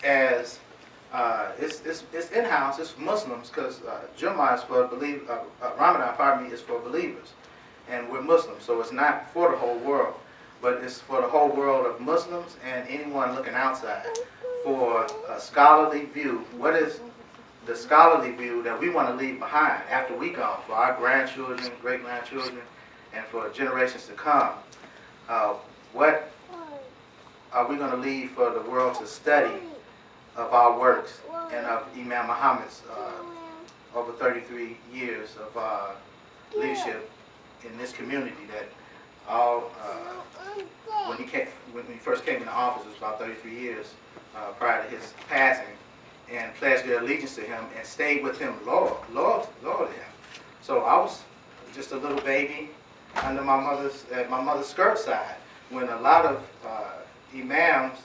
as it's in-house. It's Muslims because Jummah is for Ramadan, pardon me, is for believers, and we're Muslims, so it's not for the whole world, but it's for the whole world of Muslims and anyone looking outside for a scholarly view. What is the scholarly view that we want to leave behind after we gone, for our grandchildren, great-grandchildren, and for generations to come? What are we going to leave for the world to study of our works and of Imam Muhammad's over 33 years of leadership in this community? That all when he first came into office, it was about 33 years prior to his passing, and pledged their allegiance to him and stayed with him, loyal to him. So I was just a little baby under my mother's skirt side when a lot of imams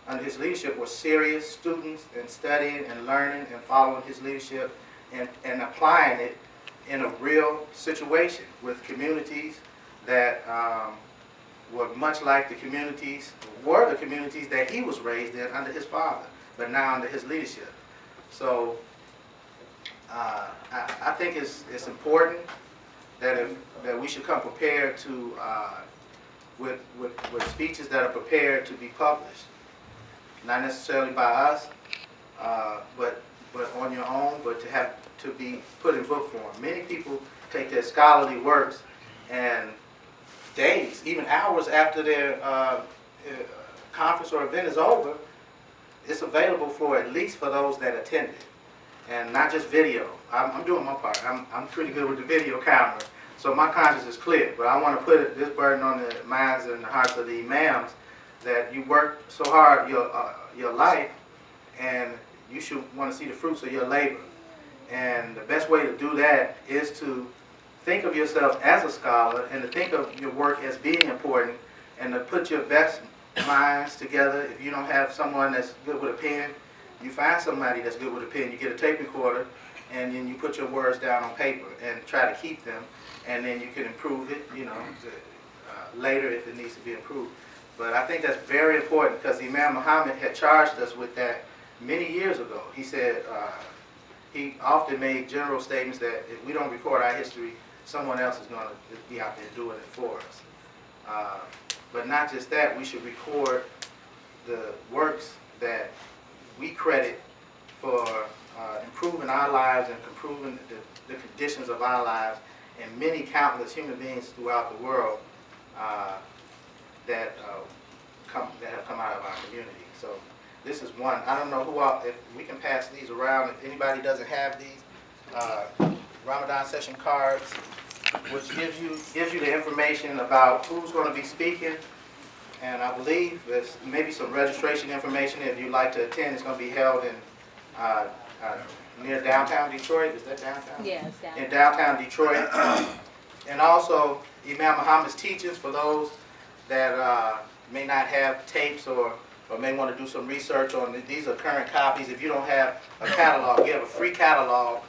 under his leadership were serious students and studying and learning and following his leadership and applying it in a real situation with communities that were much like the communities that he was raised in under his father, but now under his leadership. So I think it's important that we should come prepared to with speeches that are prepared to be published, not necessarily by us, but on your own, but to be put in book form. Many people take their scholarly works and days, even hours after their conference or event is over, it's available for at least for those that attended, and not just video. I'm doing my part. I'm pretty good with the video camera, so my conscience is clear. But I want to put this burden on the minds and the hearts of the imams that you worked so hard your life, and you should want to see the fruits of your labor. And the best way to do that is to think of yourself as a scholar and to think of your work as being important, and to put your best minds together. If you don't have someone that's good with a pen, you find somebody that's good with a pen. You get a tape recorder, and then you put your words down on paper and try to keep them, and then you can improve it, later if it needs to be improved. But I think that's very important because Imam Muhammad had charged us with that many years ago. He said, he often made general statements that if we don't record our history, someone else is going to be out there doing it for us. But not just that, we should record the works that we credit for improving our lives and improving the conditions of our lives and many countless human beings throughout the world that have come out of our community. So this is one. I don't know who if we can pass these around. If anybody doesn't have these Ramadan session cards, which gives you the information about who's going to be speaking, and I believe there's maybe some registration information if you'd like to attend. It's going to be held in near downtown Detroit. Is that downtown? Yes, downtown. In downtown Detroit. And also Imam Muhammad's teachings for those that may not have tapes or may want to do some research on it. These are current copies. If you don't have a catalog, we have a free catalog.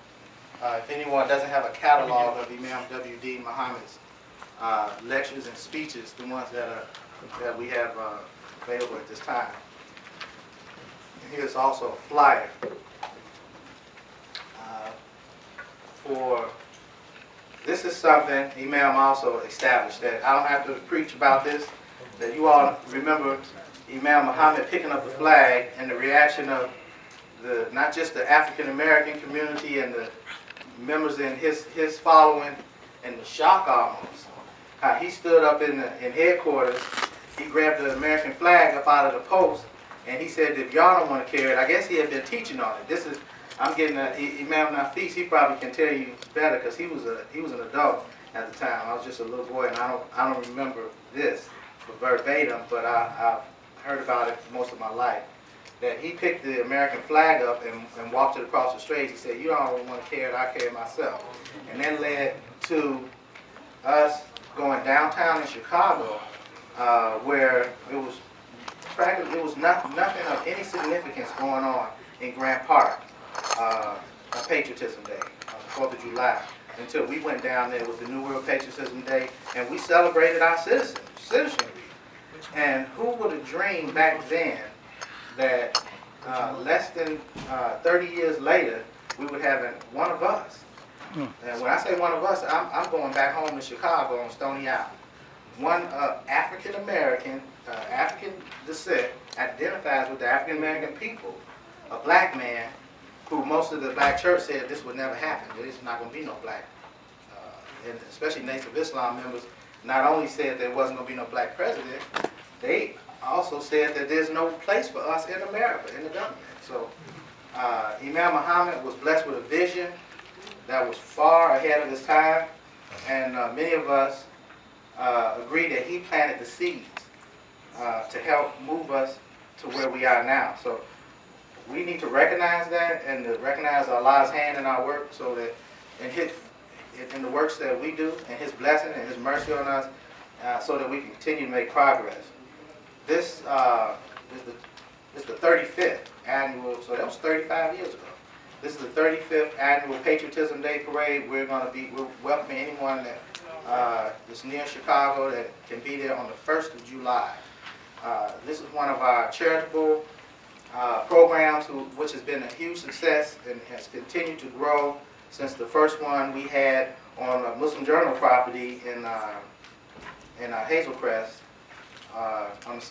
If anyone doesn't have a catalog of Imam W.D. Muhammad's lectures and speeches, the ones that we have available at this time. And here's also a flyer this is something Imam also established, that I don't have to preach about this, that you all remember Imam Muhammad picking up the flag and the reaction of not just the African American community and the members in his following, and the shock almost. How he stood up in headquarters, he grabbed the American flag up out of the post, and he said, if y'all don't want to carry it, I guess he had been teaching on it. I'm getting Imam Nafis, he probably can tell you better because he was an adult at the time. I was just a little boy, and I don't remember this verbatim, but I've heard about it most of my life. That he picked the American flag up and walked it across the street. He said, you don't want to carry it, I carry it myself. And that led to us going downtown in Chicago, where it was nothing of any significance going on in Grant Park on Patriotism Day, on the 4th of July, until we went down there with the New World Patriotism Day, and we celebrated our citizenry. And who would have dreamed back then that less than 30 years later, we would have one of us. And when I say one of us, I'm going back home to Chicago on Stony Island. One African American, African descent, identifies with the African American people, a black man who most of the black church said this would never happen. There's not going to be no black, and especially Nation of Islam members, not only said there wasn't going to be no black president, they also said that there's no place for us in America, in the government. So Imam Muhammad was blessed with a vision that was far ahead of his time, and many of us agree that he planted the seeds to help move us to where we are now. So we need to recognize that and to recognize Allah's hand in our work, so that in the works that we do, and His blessing and His mercy on us, so that we can continue to make progress. This is the 35th annual, so that was 35 years ago. This is the 35th annual Patriotism Day Parade. We're welcoming anyone that is near Chicago that can be there on the 1st of July. This is one of our charitable programs which has been a huge success and has continued to grow since the first one we had on a Muslim Journal property in Hazelcrest,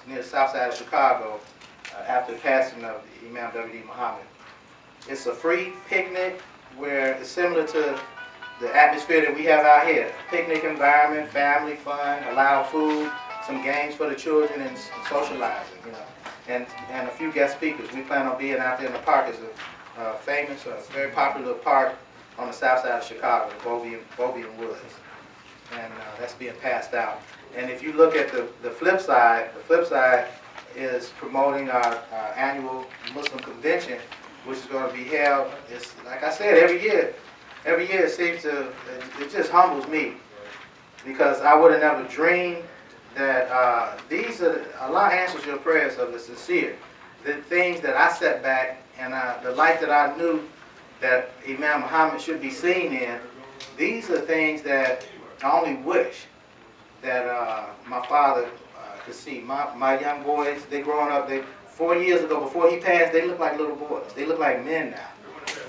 near the south side of Chicago, after the passing of Imam W.D. Muhammad. It's a free picnic where it's similar to the atmosphere that we have out here. Picnic environment, family fun, allow food, some games for the children, and socializing, and a few guest speakers. We plan on being out there in the park. It's a famous, very popular park on the south side of Chicago, Bovian Woods. And that's being passed out. And if you look at the flip side is promoting our annual Muslim convention, which is going to be held, it's, like I said, every year. Every year it just humbles me, because I would have never dreamed that Allah answers your prayers of the sincere. The things that I set back and the life that I knew that Imam Muhammad should be seen in, these are things that I only wish that my father could see. My young boys, they growing up, 4 years ago, before he passed, they look like little boys. They look like men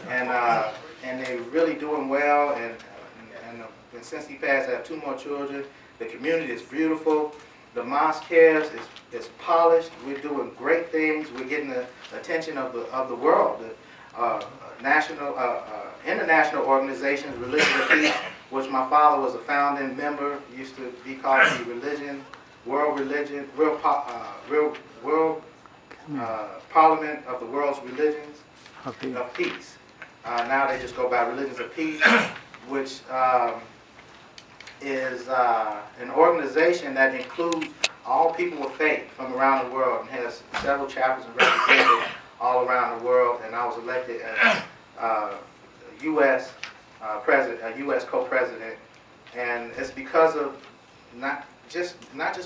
now. And they're really doing well, and since he passed, I have 2 more children. The community is beautiful. The mosque here is polished. We're doing great things. We're getting the attention of the world. The international organizations, Religion of Peace, which my father was a founding member, used to be called the World Parliament of the World's Religions of Peace. Now they just go by Religions of Peace, which is an organization that includes all people with faith from around the world and has several chapters and representatives all around the world. And I was elected as U.S. co-president, and it's because of not just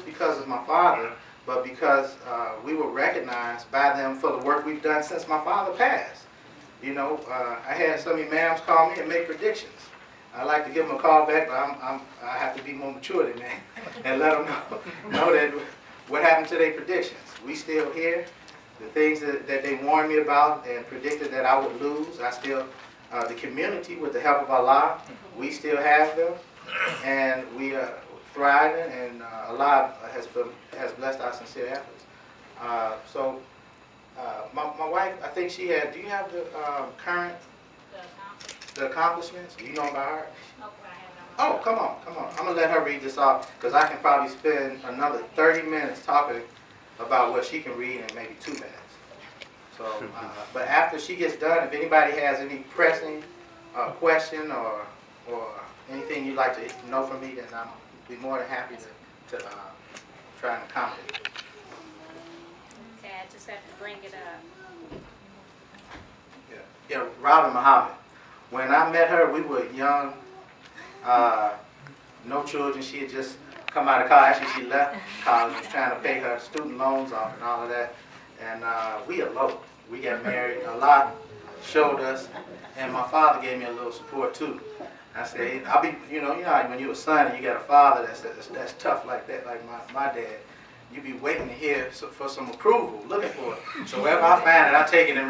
because of my father, but because we were recognized by them for the work we've done since my father passed. I had some imams call me and make predictions. I like to give them a call back, but I have to be more mature than that and let them know that what happened to their predictions. We still here. The things that they warned me about and predicted that I would lose, I still, the community, with the help of Allah, we still have them, and we are thriving, and Allah has blessed our sincere efforts. My wife, I think she had, do you have the current, the accomplishments? Do you know them by heart? Oh, come on. I'm going to let her read this off, because I can probably spend another 30 minutes talking about what she can read in maybe 2 minutes. So, but after she gets done, if anybody has any pressing question or anything you'd like to know from me, then I'll be more than happy to try and accommodate. Okay, I just have to bring it up. Yeah, Robin Muhammad. When I met her, we were young, no children. She had just come out of college. Actually, she left college, was trying to pay her student loans off and all of that. And we eloped. We got married. Allah showed us, and my father gave me a little support too. I said, I'll be, you know, when you're a son and you got a father that's tough like that, like my dad. you be waiting to hear for some approval, looking for it. So wherever I find it, I take it and